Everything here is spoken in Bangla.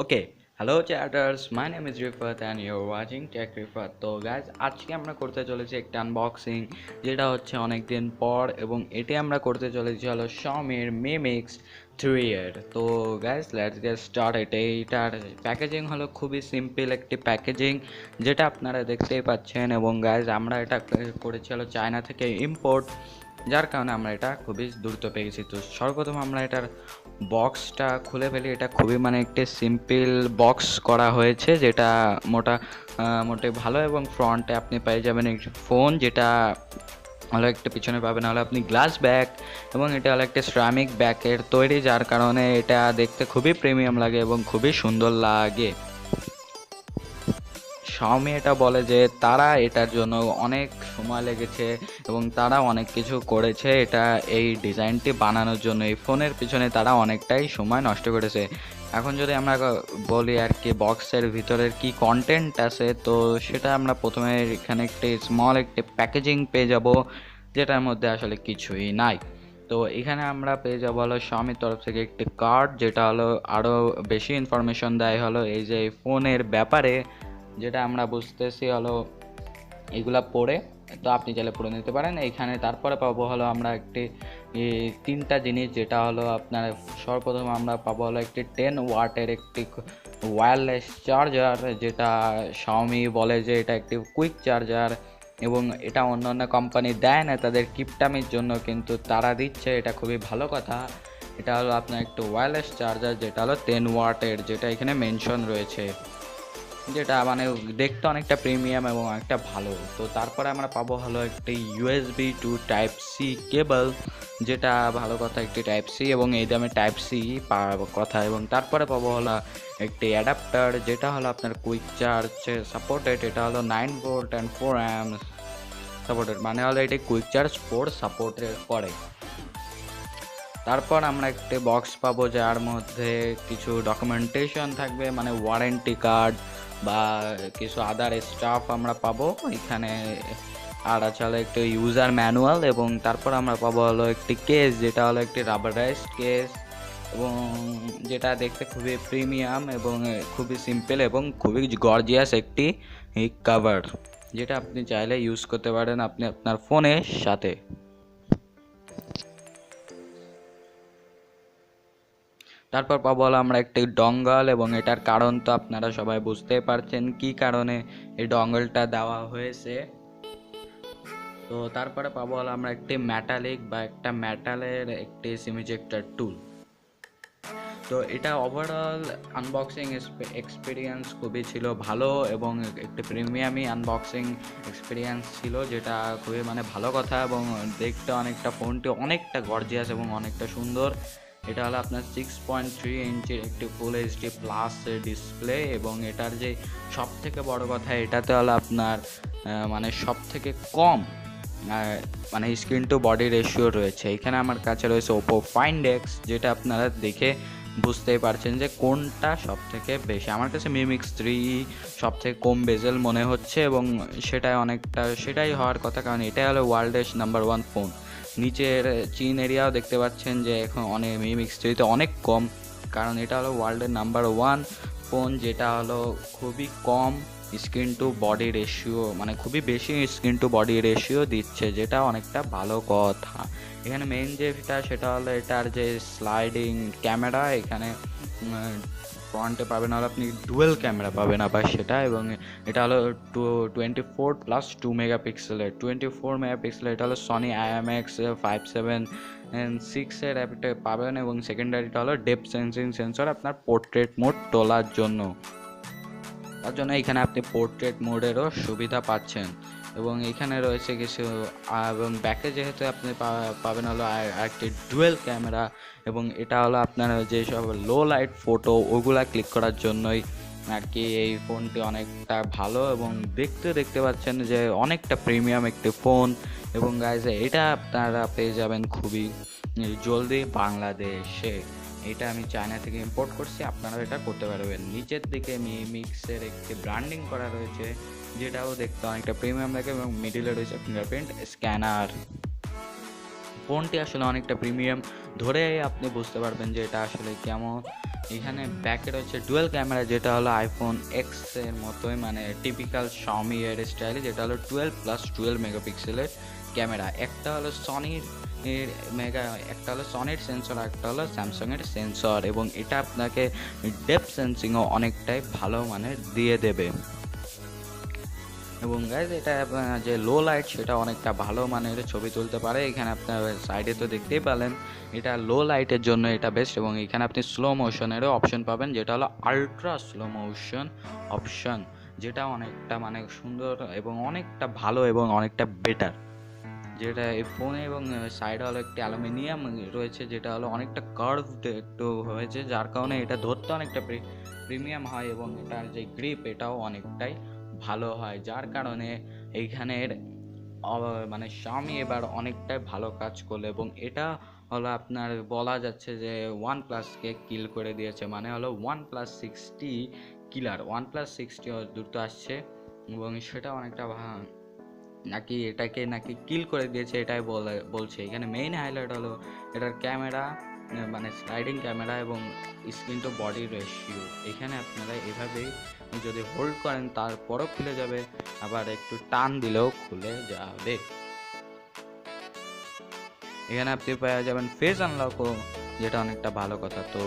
Okay, hello chatters, my name is Rifat and you're watching tech Rifat. তো গাইজ, আজকে আমরা করতে চলেছি একটা আনবক্সিং, যেটা হচ্ছে অনেক দিন পর, এবং এটি আমরা করতে চলেছি হলো Xiaomiর Mi Mix 3 এর। তো গাইজ, লেটস গেট স্টার্টেড। এইটার প্যাকেজিং হলো খুবই সিম্পল একটি প্যাকেজিং, যেটা আপনারা দেখতেই পাচ্ছেন। এবং গাইজ, আমরা এটা করেছি হলো চায়না থেকে ইম্পোর্ট, যার কারণে আমরা এটা খুবই দ্রুত পেয়ে গেছি। তো সর্বপ্রথম আমরা এটার বক্সটা খুলে ফেলি। এটা খুবই একটি সিম্পল বক্স করা হয়েছে, যেটা মোটে ভালো। এবং ফ্রন্টে আপনি পেয়ে যাবেন একটি ফোন, যেটা হলো একটা পিছনে পাবেন হলো আপনি গ্লাস ব্যাগ, এবং এটা হলো একটা সিরামিক ব্যাগের তৈরি, যার কারণে এটা দেখতে খুবই প্রিমিয়াম লাগে এবং খুবই সুন্দর লাগে। Xiaomi এটা বলে যে তারা এটার জন্য অনেক সময় লেগেছে এবং তারা অনেক কিছু করেছে এটা এই ডিজাইনটি বানানোর জন্য। এই ফোনের পিছনে তারা অনেকটাই সময় নষ্ট করেছে। এখন যদি আমরা বলি আর কি বক্সের ভিতরের কি কন্টেন্ট আছে, তো সেটা আমরা প্রথমে এখানে একটি স্মল একটি প্যাকেজিং পেয়ে যাব, যেটার মধ্যে আসলে কিছুই নাই। তো এখানে আমরা পেয়ে যাবো হলো Xiaomiর তরফ থেকে একটি কার্ড, যেটা হলো আরও বেশি ইনফরমেশন দেয় হলো এই যে ফোনের ব্যাপারে, যেটা আমরা বুঝতেছি হলো এগুলা পড়ে। তো আপনি চাইলে পড়ে নিতে পারেন এইখানে। তারপরে পাবো হলো আমরা একটি তিনটা জিনিস, যেটা হলো আপনার সর্বপ্রথম আমরা পাবো হলো একটি 10 ওয়াটের একটি ওয়্যারলেস চার্জার, যেটা Xiaomi বলে যে এটা একটি কুইক চার্জার, এবং এটা অন্য অন্য কোম্পানি দেয় না তাদের কিপটামির জন্য, কিন্তু তারা দিচ্ছে, এটা খুবই ভালো কথা। এটা হলো আপনার একটি ওয়্যারলেস চার্জার, যেটা হলো 10 ওয়াটের, যেটা এখানে মেনশন রয়েছে, যেটা দেখতে অনেকটা প্রিমিয়াম এবং অনেকটা ভালো। তো তারপরে আমরা পাবো হলো একটি USB to type C cable, যেটা ভালো কথা, একটি টাইপ সি এবং এই দামে টাইপ সি পাওয়ার কথা। এবং তারপরে পাবো হলো একটি অ্যাডাপ্টার, যেটা হলো আপনার কুইক চার্জ সাপোর্টেড। এটা হলো 9 ভোল্ট অ্যান্ড 4 amps সাপোর্টেড, মানে হলো এটি কুইক চার্জ 4 সাপোর্টেড করে। তারপর আমরা একটি বক্স পাবো, যার মধ্যে কিছু ডকুমেন্টেশন থাকবে, মানে ওয়ারেন্টি কার্ড বা কিছু আদার স্টাফ আমরা পাবো এখানে। আর আছে হলো একটি ইউজার ম্যানুয়াল, এবং তারপর আমরা পাবো হলো একটি কেস, যেটা হলো একটি রাবারাইজড কেস, এবং যেটা দেখতে খুবই প্রিমিয়াম এবং খুবই সিম্পল এবং খুবই গর্জিয়াস একটি কভার, যেটা আপনি চাইলে ইউজ করতে পারেন আপনি আপনার ফোনের সাথে। তারপর পাবো হলো আমরা একটি ডঙ্গল, এবং এটার কারণ তো আপনারা সবাই বুঝতেই পারছেন কি কারণে এই ডঙ্গলটা দেওয়া হয়েছে। তো তারপরে পাবো হলো আমরা একটি মেটালিক বা একটা মেটালের একটি সিম ইজেক্টর টুল। তো এটা ওভারঅল আনবক্সিং এক্সপিরিয়েন্স খুবই ছিল ভালো, এবং একটি প্রিমিয়ামই আনবক্সিং এক্সপিরিয়েন্স ছিল, যেটা খুবই ভালো কথা। এবং দেখতে অনেকটা ফোনটি অনেকটা গর্জিয়াস এবং অনেকটা সুন্দর। এটা হলো আপনার 6.3 ইঞ্চির একটি ফুল এইচডি প্লাস ডিসপ্লে, এবং এটার যে সব থেকে বড় কথা, এটাতে হলো আপনার সব থেকে কম স্ক্রিন টু বডি রেশিও রয়েছে। এখানে আমার কাছে রয়েছে ওপো ফাইন্ড এক্স, যেটা আপনারা দেখে বুঝতেই পারছেন যে কোনটা সব থেকে বেশি। আমার কাছে Mi Mix 3 সব থেকে কম বেজেল মনে হচ্ছে, এবং সেটাই হওয়ার কথা, কারণ এটাই হলো ওয়ার্ল্ডের নাম্বার 1 ফোন। নিচের চীন এরিয়াও দেখতে পাচ্ছেন যে এখন Mi Mix 3 অনেক কম, কারণ এটা হলো ওয়ার্ল্ডের নাম্বার 1 ফোন, যেটা হলো খুবই কম স্ক্রিন টু বডি রেশিও, খুবই বেশি স্ক্রিন টু বডি রেশিও দিচ্ছে, যেটা অনেকটা ভালো কথা। এখানে মেইন যেটা সেটা হলো এটার যে স্লাইডিং ক্যামেরা। এখানে ফ্রন্টে পাবেন হলো আপনি ডুয়েল ক্যামেরা পাবেন আবার সেটা, এবং এটা হলো 24+2 মেগাপিক্সেলের 24 মেগাপিক্সেলের। এটা হলো সনি IMX57 6 একটা পাবেন, এবং সেকেন্ডারিটা হলো ডেপথ সেন্সিং সেন্সর আপনার পোর্ট্রেট মোড তোলার জন্য। তার জন্য এখানে আপনি পোর্ট্রেট মোডেরও সুবিধা পাচ্ছেন। এবং এখানে রয়েছে কিছু, এবং ব্যাকে যেহেতু আপনি পাবেন হলো একটি ডুয়েল ক্যামেরা, এবং এটা হলো আপনার যেসব লো লাইট ফটো ওগুলা ক্লিক করার জন্যই আর কি এই ফোনটি অনেকটা ভালো, এবং দেখতে পাচ্ছেন যে অনেকটা প্রিমিয়াম একটি ফোন। এবং গাইজ, এটা আপনারা পেয়ে যাবেন খুবই জলদি বাংলাদেশে। এটা আমি চায়না থেকে ইম্পোর্ট করছি, আপনারা এটা করতে পারবেন। নিচের দিকে Mi Mixের একটি ব্র্যান্ডিং করা রয়েছে, যেটাও দেখতে অনেকটা প্রিমিয়াম লাগে, এবং মিডিলে রয়েছে ফিঙ্গারপ্রিন্ট স্ক্যানার। ফোনটি আসলে অনেকটা প্রিমিয়াম, ধরে আপনি বুঝতে পারবেন যে এটা আসলে কেমন। এখানে ব্যাকে রয়েছে ডুয়াল ক্যামেরা, যেটা হলো আইফোন এক্স এর মতোই, মানে টিপিক্যাল শাওমি এর স্টাইলে, যেটা হলো 12+12 মেগাপিক্সেলের ক্যামেরা। একটা হলো সনির এর একটা হলো সনির সেন্সর, একটা হলো স্যামসাং এর সেন্সর, এবং এটা আপনাকে ডেপথ সেন্সিংও অনেকটাই ভালো মানের দিয়ে দেবে। এবং গাইজ এটা যে লো লাইট সেটা অনেকটা ভালো মানের ছবি তুলতে পারে। এখানে আপনার সাইডে তো দেখতেই পেলেন, এটা লো লাইটের জন্য এটা বেস্ট। এবং এখানে আপনি স্লো মোশনেরও অপশন পাবেন, যেটা হলো আলট্রা স্লো মোশন অপশন, যেটা অনেকটা মানে সুন্দর এবং অনেকটা ভালো এবং অনেকটা বেটার। যেটা এই ফোনে এবং সাইডে হলো একটি অ্যালুমিনিয়াম রয়েছে, যেটা হলো অনেকটা কার্ভড একটু হয়েছে, যার কারণে এটা ধরতে অনেকটা প্রিমিয়াম হয়, এবং এটার যে গ্রিপ এটাও অনেকটাই ভালো হয়, যার কারণে এইখানের মানে Xiaomi এবার অনেকটাই ভালো কাজ করলো। এবং এটা হলো আপনার বলা যাচ্ছে যে OnePlus-কে কিল করে দিয়েছে, মানে হলো OnePlus 60 কিলার। OnePlus 60 দ্রুত আসছে, এবং সেটা অনেকটা নাকি এটাকে নাকি কিল করে দিয়েছে এটাই বলছে। এখানে মেইন হাইলাইট হলো এটার ক্যামেরা, মানে স্লাইডিং ক্যামেরা এবং স্ক্রিন টু বডি রেশিও। এখানে আপনারা এভাবেই যদি হোল্ড করেন তারপরও খুলে যাবে, আবার একটু টান দিলেও খুলে যাবে। এখানে আপনি পেয়ে যাবেন ফেস আনলকও, যেটা অনেকটা ভালো কথা। তো